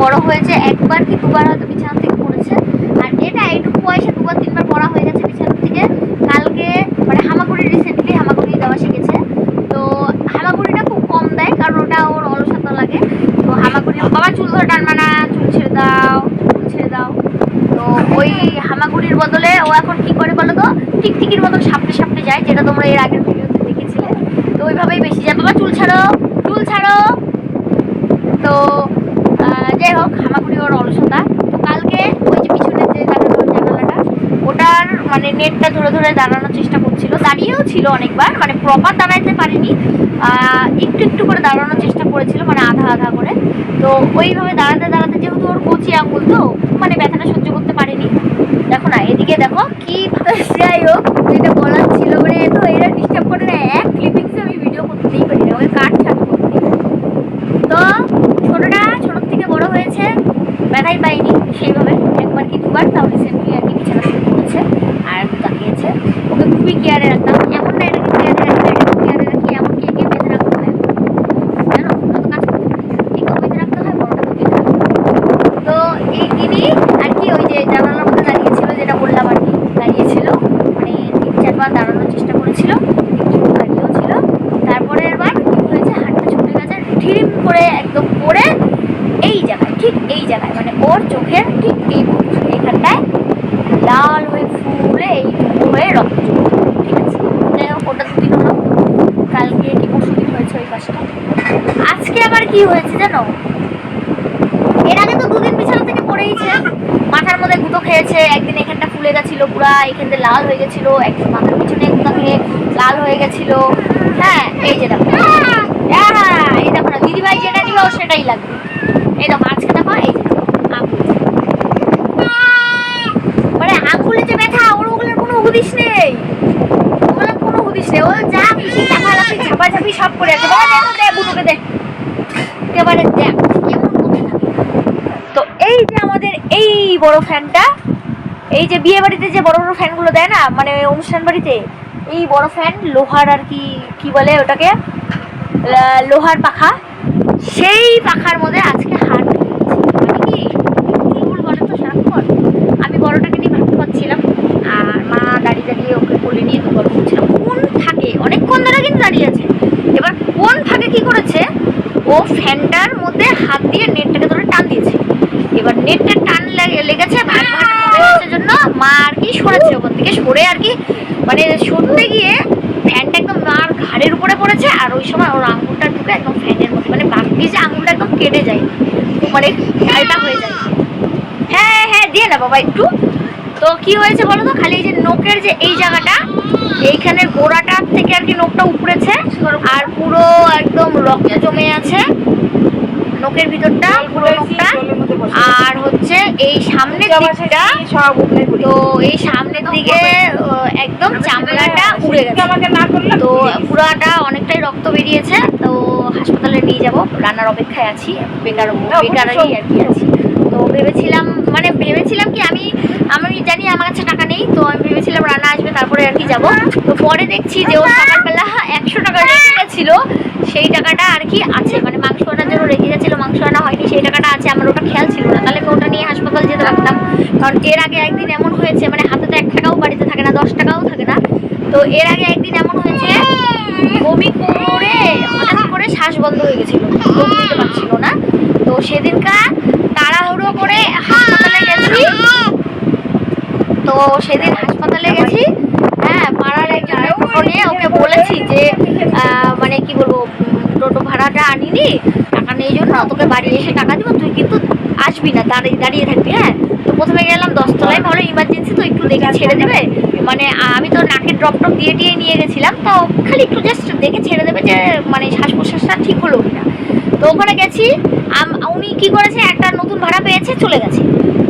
বড় হয়েছে, একবার কি দুবার হয়তো বিছানা থেকে পড়েছে। আর এটা এইটুকু বয়সে দুবার তিনবার পড়া হয়ে গেছে বিছানা থেকে। কালকে মানে হামাগুড়ি রিসেন্টলি হামাগুড়ি দেওয়া শিখেছে। তো হামাগুড়িটা খুব কম দেয় কারণ ওটা ওর অলসতা লাগে। তো হামাগুড়ি বাবা চুল ধরে টানবা না, চুল ছেড়ে দাও, চুল ছেড়ে দাও। তো ওই হামাগুড়ির বদলে ও এখন কি করে বলো তো, টিকটিকির মতন সাপটে সাপটে যায়, যেটা তোমরা এর আগের ভিডিওতে দেখেছিলে। তো ওইভাবেই বেশি যায়। বাবা চুল ছাড়ো, চুল ছাড়ো। তো যাই হোক, হামাগুড়ি ওর অলসতা। তো কালকে ওই যে পিছনের যে জানালাটা, ওটার মানে নেটটা ধরে ধরে দাঁড়ানোর চেষ্টা করছিল, দাঁড়িয়েও ছিল অনেকবার, মানে প্রপার দাঁড়াইতে পারিনি, একটু একটু করে দাঁড়ানোর চেষ্টা করেছিল, মানে আধা আধা করে। তো ওইভাবে দাঁড়াতে দাঁড়াতে যেহেতু ওর কচি আঙুল, তো মানে ব্যথাটা সহ্য করতে পারেনি। দেখো না, এদিকে দেখো কি। যাই হোক, এটা বলার ছিল, মানে তো এরা ডিস্টার্ব করে না, এক ক্লিপিংসে আমি ভিডিও করতেই পারি না, ওই কাট ছাট করতেই পারি। তো ছোটটা ছোটোর থেকে বড় হয়েছে, ব্যথাই পাইনি সেইভাবে, একবার কি দুবার, তাও রিসেন্টলি আর কি বিছানা শুরু করেছে আর তাকিয়েছে। ওকে খুবই কেয়ারে রাখতাম, এমন না এটাকে কেয়ারে রাখতে, এটাকে কেয়ারে রাখি, এমন কে কে বেঁধে রাখতে হয় জানো, কত কাজ করতে হয়, একেও বেঁধে রাখতে হয়, বড়টাকেও বেঁধে রাখতে হয়। তো এই দিনই আর কি ওই যে জানালার মধ্যে দাঁড়িয়েছিল, যেটা বললাম আর কি, দাঁড়িয়েছিল, মানে 3-4 বার দাঁড়ানোর চেষ্টা করেছিল, একটু দাঁড়িয়েও ছিল। তারপরে এবার কি হয়েছে, হাতটা ছুটে গেছে ঢিরিম করে, একদম পড়ে এই জায়গায়, ঠিক এই জায়গায়, মানে ওর চোখের ঠিক এই এখানটায় লাল হয়ে ফুলে এইটুকু হয়ে রক্ত। ঠিক আছে, যাই হোক, ওটা 2 দিন হলো, কালকে কি পরশুদিন হয়েছে ওই কাজটা। আজকে আবার কি হয়েছে জানো, এর আগে তো 2 দিন বিছানা থেকে পড়েইছে, মাথার মধ্যে গুঁতো খেয়েছে, একদিন এখানটা ফুলে গেছিলো পুরা, এখানটা লাল হয়ে গেছিলো, একদিন মাথার পিছনে গুঁতো খেয়ে লাল হয়ে গেছিলো। হ্যাঁ, এই যে দেখো, হ্যাঁ এই দেখো না, দিদিভাই যেটা নিবে ও সেটাই লাগবে। এই দেখো আজকে দেখো, এই যে আঙুল, মানে আঙুলে যে ব্যথা, ওগুলোর কোনো হুদিস নেই, ওগুলোর কোনো হুদিস নেই, ও যা খুশি লাফালাফি ঝাপাঝাপি সব করে আছে। বাবা দে বুনুকে দে, একেবারে দেখ কেমন করতে থাকে। তো এই যে আমাদের এই বড় ফ্যানটা, এই যে বিয়ে বাড়িতে যে বড় বড় ফ্যানগুলো দেয় না, মানে অনুষ্ঠান বাড়িতে, এই বড় ফ্যান, লোহার আর কি, কি বলে ওটাকে, লোহার পাখা, সেই পাখার মধ্যে আজকে হাত মানে কি চুল বলে তো সারাক্ষণ। আমি বড়টাকে নিয়ে ভাত খাচ্ছিলাম, আর মা দাঁড়িয়ে দাঁড়িয়ে ওকে কোলে নিয়ে তো গল্প করছিলাম। কোন ফাঁকে, অনেকক্ষণ ধরে কিন্তু দাঁড়িয়ে আছে, এবার কোন ফাঁকে কি করেছে, ও ফ্যানটার মধ্যে হাত দিয়ে নেটটাকে ধরে টান দিয়েছে। এবার নেটটা টান লেগেছে, ভাগ ভাগ হওয়ার জন্য মা আর কি সরেছে, ওখান থেকে সরে আর কি, মানে সরতে গিয়ে ফ্যানটা একদম মার ঘাড়ের উপরে পড়েছে, আর ওই সময় ওর আঙুলটা ঢুকে একদম ফ্যানের মধ্যে, মানে বাকি যে আঙুলটা একদম কেটে যায়, মানে ঘাড়টা হয়ে যায়। হ্যাঁ হ্যাঁ দিয়ে না বাবা একটু। তো কি হয়েছে বলো তো, খালি এই যে নোকের যে এই জায়গাটা, এইখানের গোড়াটার থেকে আর কি নোকটা উপড়েছে, আর পুরো একদম রক্ত জমে আছে নোকের ভিতরটা, পুরো নোকটা। আর হচ্ছে এই সামনের দিকটা, তো এই সামনের দিকে একদম চামড়াটা উড়ে গেছে, তো পুরাটা অনেকটাই রক্ত বেরিয়েছে। তো হাসপাতালে নিয়ে যাব, রান্নার অপেক্ষায় আছি, বেকারই আর কি আছি। তো ভেবেছিলাম কি, আমি জানি আমার কাছে টাকা নেই, তো আমি ভেবেছিলাম রান্না আসবে তারপরে আর কি যাবো। তো পরে দেখছি যে ও সকালবেলা 100 টাকা রেখে গেছিলো, সেই টাকাটা আর কি আছে, মানে মাংস আনার জন্য রেখে গেছিলো, মাংস আনা হয়নি, সেই টাকাটা আছে, আমার ওটা খেয়াল ছিল না, তাহলে আমি ওটা নিয়ে হাসপাতাল যেতে পারতাম। কারণ এর আগে একদিন এমন হয়েছে, মানে হাতে তো 1 টাকাও বাড়িতে থাকে না, 10 টাকাও থাকে না। তো এর আগে একদিন এমন হয়েছে, বমি করে হঠাৎ করে শ্বাস বন্ধ হয়ে গেছিলো, দম নিতে পারছিল না। তো সেদিনকার তাড়াহুড়ো করে হাসপাতালে গেছি, তো সেদিন হাসপাতালে গেছি, হ্যাঁ, পাড়ার একজন টোটো নিয়ে ওকে বলেছি যে মানে কি বলবো, টোটো ভাড়াটা আনিনি, টাকা নেই জন্য তোকে বাড়ি এসে টাকা দিব, তুই কিন্তু আসবি না, দাঁড়িয়ে থাকবি। হ্যাঁ, তো প্রথমে গেলাম 10 তলায়, ভালো ইমার্জেন্সি, তো একটু দেখে ছেড়ে দেবে, মানে আমি তো নাকের ড্রপ দিয়ে নিয়ে গেছিলাম, তো খালি একটু জাস্ট দেখে ছেড়ে দেবে যে মানে শ্বাস প্রশ্বাসটা ঠিক হলো কিনা। তো ওখানে গেছি, উনি কি করেছে, একটা নতুন ভাড়া পেয়েছে, চলে গেছে।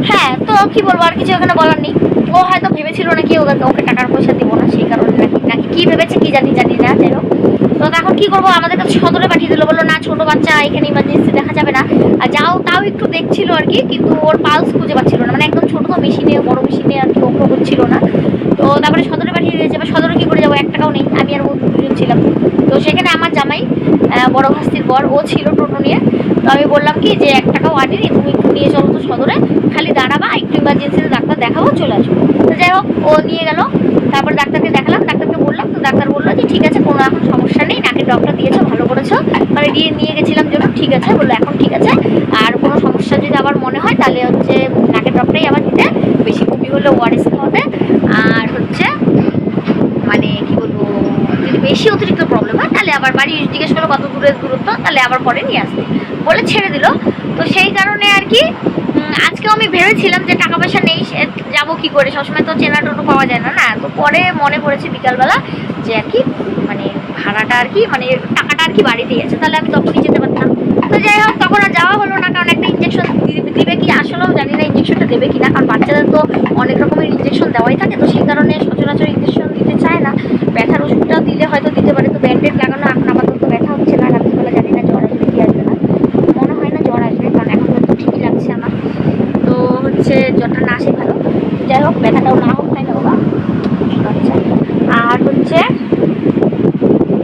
হ্যাঁ, তো কি বলবো, আর কিছু এখানে বলার নেই। ও হয়তো ভেবেছিল নাকি ওকে টাকার পয়সা দিব না, সেই কারণে নাকি কি ভেবেছে কি জানি না, যাই হোক। তো এখন কি করবো, আমাদের কাছে সদরে পাঠিয়ে দিল, বললো না ছোট বাচ্চা এখানে ইমার্জেন্সি দেখা যাবে না। আর তাও একটু দেখছিল আর কি, কিন্তু ওর পালস খুঁজে পাচ্ছিল না, মানে একদম ছোট তো, মেশিনে, বড় মেশিনে আর কি ওকে হচ্ছিল না। তো তারপরে সদরে পাঠিয়ে দিয়েছে, এবার সদরে কি করে যাবো, 1 টাকাও নেই, আমি আর ও 2জন ছিলাম। তো সেখানে আমার জামাই, বড় ভাস্তির বর, ও ছিল টোটো নিয়ে। তো আমি বললাম কি যে 1 টাকাও আনিনি, তুমি একটু নিয়ে চলো তো সদরে, খালি দাঁড়াবা, একটু ইমার্জেন্সিতে ডাক্তার দেখাবো, চলে আসবো। তো যাই হোক, ও নিয়ে গেল। তারপর ডাক্তারকে দেখালাম, ডাক্তারকে বললাম, তো ডাক্তার বললো যে ঠিক আছে, কোনো এখন সমস্যা নেই, নাকের ডক্টর দিয়েছো, ভালো করেছো, মানে নিয়ে গেছিলাম জন্য ঠিক আছে বললো, এখন ঠিক আছে। আর কোনো সমস্যা যদি আবার মনে হয় তাহলে হচ্ছে নাকের ডক্টরই আবার দিতে, বেশি বমি হলে ওআরএস খাওয়াতে। আর হচ্ছে মানে কি বলবো, যদি বেশি অতিরিক্ত প্রবলেম হয় তাহলে আবার বাড়ি জিজ্ঞেস করলো কত দূরের দূরত্ব, তাহলে আবার পরে নিয়ে আসতে বলে ছেড়ে দিল। তো সেই কারণে আর কি আজকেও আমি ভেবেছিলাম যে টাকা পয়সা নেই, যাবো কি করে, সবসময় তো চেনা টোটো পাওয়া যায় না, না। তো পরে মনে পড়েছে বিকালবেলা যে আর কি মানে ভাড়াটা আর কি মানে টাকাটা আর কি বাড়িতেই আছে, তাহলে আমি তখনই যেতে পারতাম। তো যাই হোক, তখন আর যাওয়া হলো না, কারণ একটা ইঞ্জেকশন দিবে কি, আসলেও জানি না ইঞ্জেকশনটা দেবে কিনা, কারণ বাচ্চাদের তো অনেক রকমের ইঞ্জেকশন দেওয়াই থাকে, তো সেই কারণে সচরাচর ইঞ্জেকশন দিতে চায় না। ব্যথার ওষুধটা দিলে হয়তো দিতে পারে। তো ব্যান্ডেড লাগানো এখন আপাতত ব্যথা হচ্ছে না, রাত্রিবেলা জানি না জ্বর আসবে কি আসবে না, মনে হয় না জ্বর আসবে, কারণ এখন তো ঠিকই লাগছে আমার। তো হচ্ছে জ্বরটা না আসে ভালো, যাই হোক ব্যথাটাও না হোক, তাই না বাবা। আচ্ছা, আর হচ্ছে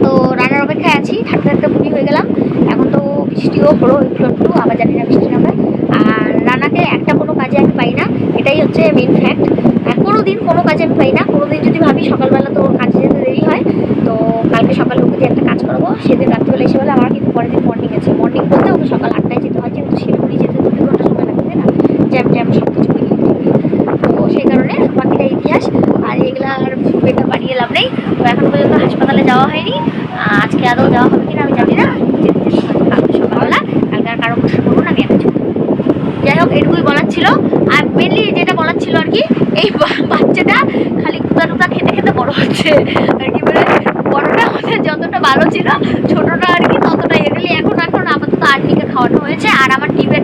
তো রান্নার অপেক্ষায় আছি, থাকতে থাকতে বুড়ি হয়ে গেলাম। এখন তো বৃষ্টিও হলো একটু একটু, আবার জানি না বৃষ্টি নামে। আর রান্নাকে একটা কোনো কাজে আমি পাই না, এটাই হচ্ছে মেন ফ্যাক্ট। কোনো দিন কোনো কাজে আমি পাই না। কোনো দিন যদি ভাবি সকালবেলা তো কাজে যেতে দেরি হয়, তো কালকে সকালে ওকে দিয়ে একটা কাজ করাবো, সেদিন রাত্রিবেলা এসে বলে আমার কিন্তু পরের দিন মর্নিং আছে। মর্নিং বলতে ওকে সকাল 8টায় যেতে হয়, যেহেতু শিলিগুড়ি যেতে 2 ঘন্টা সময় লাগবে না, জ্যাম ট্যাম সব কিছু মিলিয়ে। তো সেই কারণে বাকিটা ইতিহাস, আর এগুলা আর বেটা বাড়িয়ে লাভ নেই। তো এখন পর্যন্ত হাসপাতালে যাওয়া হয়নি, আজকে আদৌ যাওয়া হবে কিনা আমি জানি না, যেতে যেতে হয়তো কালকে সকালবেলা, কালকে আর কারো বসে করবো না, আমি একা চলবো। যাই হোক, এটুকুই বলার ছিল। আর মেনলি যেটা বলার ছিল আর কি, এই বাচ্চাটা খালি কুদা টুদা খেতে খেতে বড় হচ্ছে আর কি, মানে বড়টা আমাদের যতটা ভালো ছিল, ছোটটা আর কি ততটা এগলি। এখন এখন আপাতত আর্মিকে খাওয়ানো হয়েছে, আর আমার টিপের